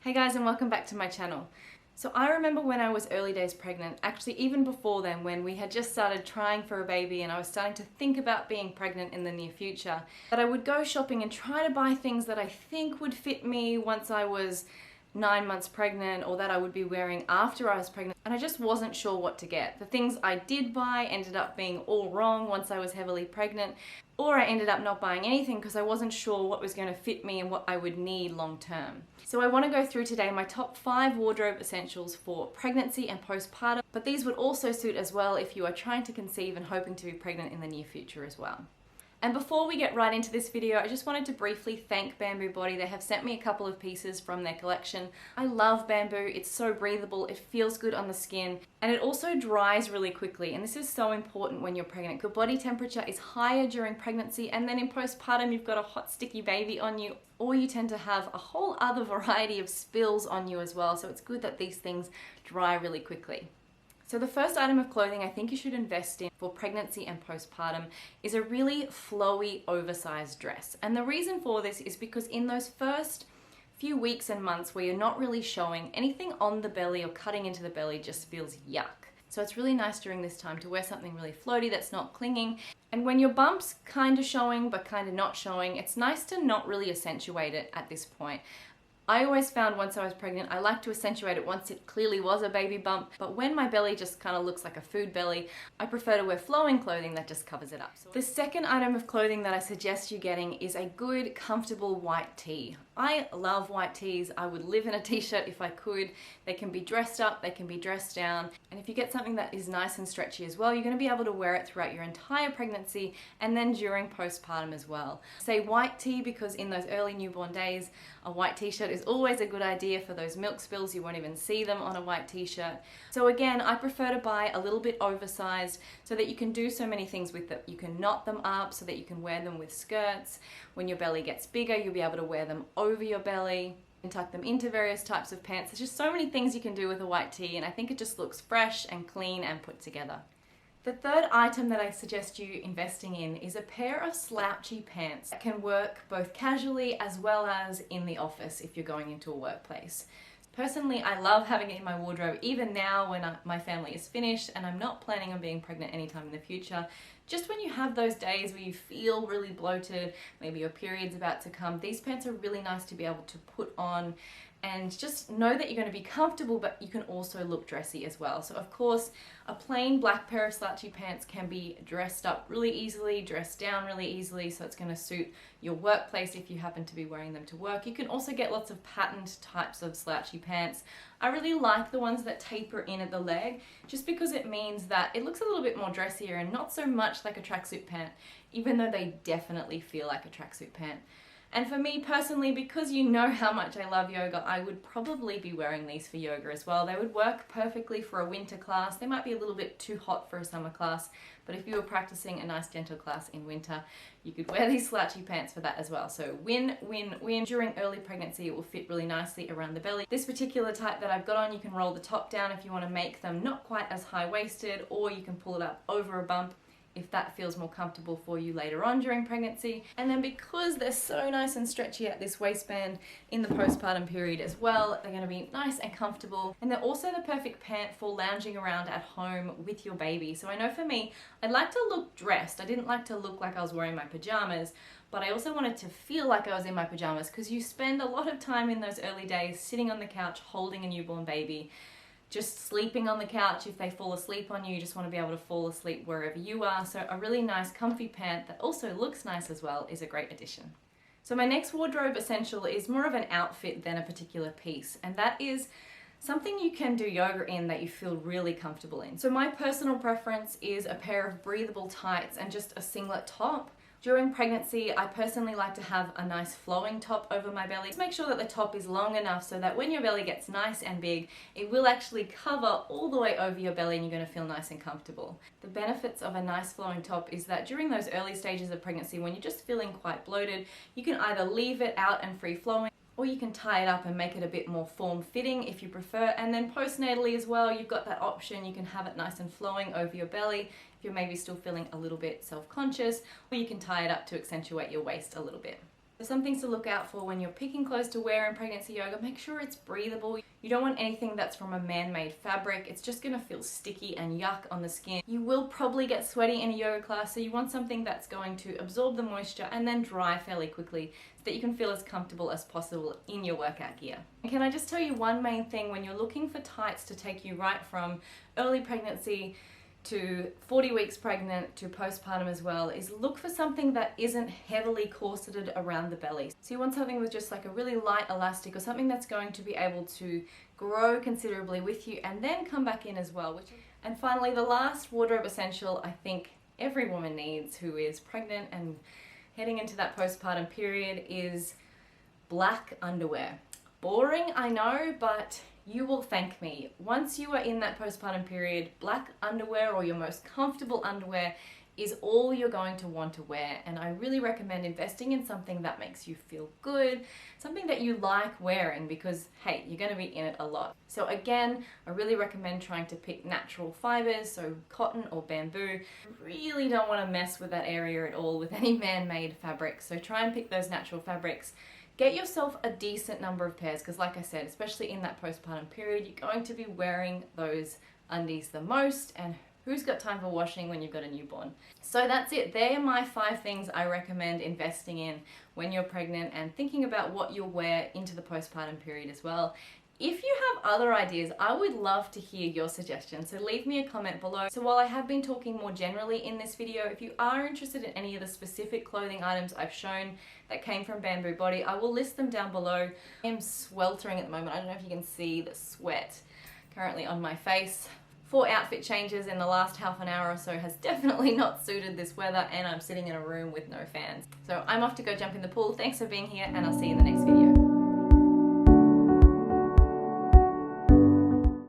Hey guys, and welcome back to my channel. So I remember when I was early days pregnant, actually even before then, when we had just started trying for a baby and I was starting to think about being pregnant in the near future, that I would go shopping and try to buy things that I think would fit me once I was 9 months pregnant, or that I would be wearing after I was pregnant, and I just wasn't sure what to get. The things I did buy ended up being all wrong once I was heavily pregnant, or I ended up not buying anything because I wasn't sure what was going to fit me and what I would need long term. So I want to go through today my top 5 wardrobe essentials for pregnancy and postpartum, but these would also suit as well if you are trying to conceive and hoping to be pregnant in the near future as well. And before we get right into this video, I just wanted to briefly thank Bamboo Body. They have sent me a couple of pieces from their collection. I love bamboo, it's so breathable, it feels good on the skin, and it also dries really quickly. And this is so important when you're pregnant. Your body temperature is higher during pregnancy, and then in postpartum you've got a hot sticky baby on you, or you tend to have a whole other variety of spills on you as well. So it's good that these things dry really quickly. So the first item of clothing I think you should invest in for pregnancy and postpartum is a really flowy, oversized dress. And the reason for this is because in those first few weeks and months where you're not really showing, anything on the belly or cutting into the belly just feels yuck. So it's really nice during this time to wear something really floaty that's not clinging. And when your bump's kind of showing but kind of not showing, it's nice to not really accentuate it at this point. I always found once I was pregnant, I like to accentuate it once it clearly was a baby bump, but when my belly just kind of looks like a food belly, I prefer to wear flowing clothing that just covers it up. The second item of clothing that I suggest you getting is a good, comfortable white tee. I love white tees. I would live in a t-shirt if I could. They can be dressed up, they can be dressed down, and if you get something that is nice and stretchy as well, you're going to be able to wear it throughout your entire pregnancy and then during postpartum as well. Say white tee because in those early newborn days, a white t-shirt is always a good idea for those milk spills. You won't even see them on a white t-shirt. So again, I prefer to buy a little bit oversized so that you can do so many things with them. You can knot them up so that you can wear them with skirts. When your belly gets bigger, you'll be able to wear them over your belly and tuck them into various types of pants. There's just so many things you can do with a white tee, and I think it just looks fresh and clean and put together. The third item that I suggest you investing in is a pair of slouchy pants that can work both casually as well as in the office if you're going into a workplace. Personally, I love having it in my wardrobe even now when my family is finished and I'm not planning on being pregnant anytime in the future. Just when you have those days where you feel really bloated, maybe your period's about to come, these pants are really nice to be able to put on and just know that you're going to be comfortable, but you can also look dressy as well. So of course, a plain black pair of slouchy pants can be dressed up really easily, dressed down really easily, so it's going to suit your workplace if you happen to be wearing them to work. You can also get lots of patterned types of slouchy pants. I really like the ones that taper in at the leg, just because it means that it looks a little bit more dressier and not so much like a tracksuit pant, even though they definitely feel like a tracksuit pant. And for me personally, because you know how much I love yoga, I would probably be wearing these for yoga as well. They would work perfectly for a winter class. They might be a little bit too hot for a summer class, but if you were practicing a nice gentle class in winter, you could wear these slouchy pants for that as well. So win, win, win. During early pregnancy, it will fit really nicely around the belly. This particular type that I've got on, you can roll the top down if you want to make them not quite as high-waisted, or you can pull it up over a bump if that feels more comfortable for you later on during pregnancy. And then because they're so nice and stretchy at this waistband in the postpartum period as well, they're going to be nice and comfortable. And they're also the perfect pant for lounging around at home with your baby. So I know for me, I'd like to look dressed. I didn't like to look like I was wearing my pajamas, but I also wanted to feel like I was in my pajamas, because you spend a lot of time in those early days sitting on the couch holding a newborn baby, just sleeping on the couch. If they fall asleep on you, you just want to be able to fall asleep wherever you are. So a really nice comfy pant that also looks nice as well is a great addition. So my next wardrobe essential is more of an outfit than a particular piece, and that is something you can do yoga in that you feel really comfortable in. So my personal preference is a pair of breathable tights and just a singlet top. During pregnancy, I personally like to have a nice flowing top over my belly. Just make sure that the top is long enough so that when your belly gets nice and big, it will actually cover all the way over your belly and you're going to feel nice and comfortable. The benefits of a nice flowing top is that during those early stages of pregnancy, when you're just feeling quite bloated, you can either leave it out and free flowing, or you can tie it up and make it a bit more form-fitting if you prefer. And then postnatally as well, you've got that option. You can have it nice and flowing over your belly if you're maybe still feeling a little bit self-conscious, or you can tie it up to accentuate your waist a little bit. Some things to look out for when you're picking clothes to wear in pregnancy yoga: make sure it's breathable. You don't want anything that's from a man-made fabric. It's just gonna feel sticky and yuck on the skin. You will probably get sweaty in a yoga class, so you want something that's going to absorb the moisture and then dry fairly quickly so that you can feel as comfortable as possible in your workout gear. And can I just tell you one main thing when you're looking for tights to take you right from early pregnancy to 40 weeks pregnant to postpartum as well, is look for something that isn't heavily corseted around the belly. So you want something with just like a really light elastic, or something that's going to be able to grow considerably with you and then come back in as well. And finally, the last wardrobe essential I think every woman needs who is pregnant and heading into that postpartum period is black underwear. Boring, I know, but you will thank me. Once you are in that postpartum period, black underwear, or your most comfortable underwear, is all you're going to want to wear. And I really recommend investing in something that makes you feel good, something that you like wearing, because hey, you're going to be in it a lot. So again, I really recommend trying to pick natural fibers, so cotton or bamboo. Really don't want to mess with that area at all with any man-made fabrics. So try and pick those natural fabrics. Get yourself a decent number of pairs, because like I said, especially in that postpartum period, you're going to be wearing those undies the most, and who's got time for washing when you've got a newborn? So that's it. They're my 5 things I recommend investing in when you're pregnant and thinking about what you'll wear into the postpartum period as well. If you have other ideas, I would love to hear your suggestions, so leave me a comment below. So while I have been talking more generally in this video, if you are interested in any of the specific clothing items I've shown that came from Bamboo Body, I will list them down below. I am sweltering at the moment. I don't know if you can see the sweat currently on my face. 4 outfit changes in the last half an hour or so has definitely not suited this weather, and I'm sitting in a room with no fans. So I'm off to go jump in the pool. Thanks for being here, and I'll see you in the next video.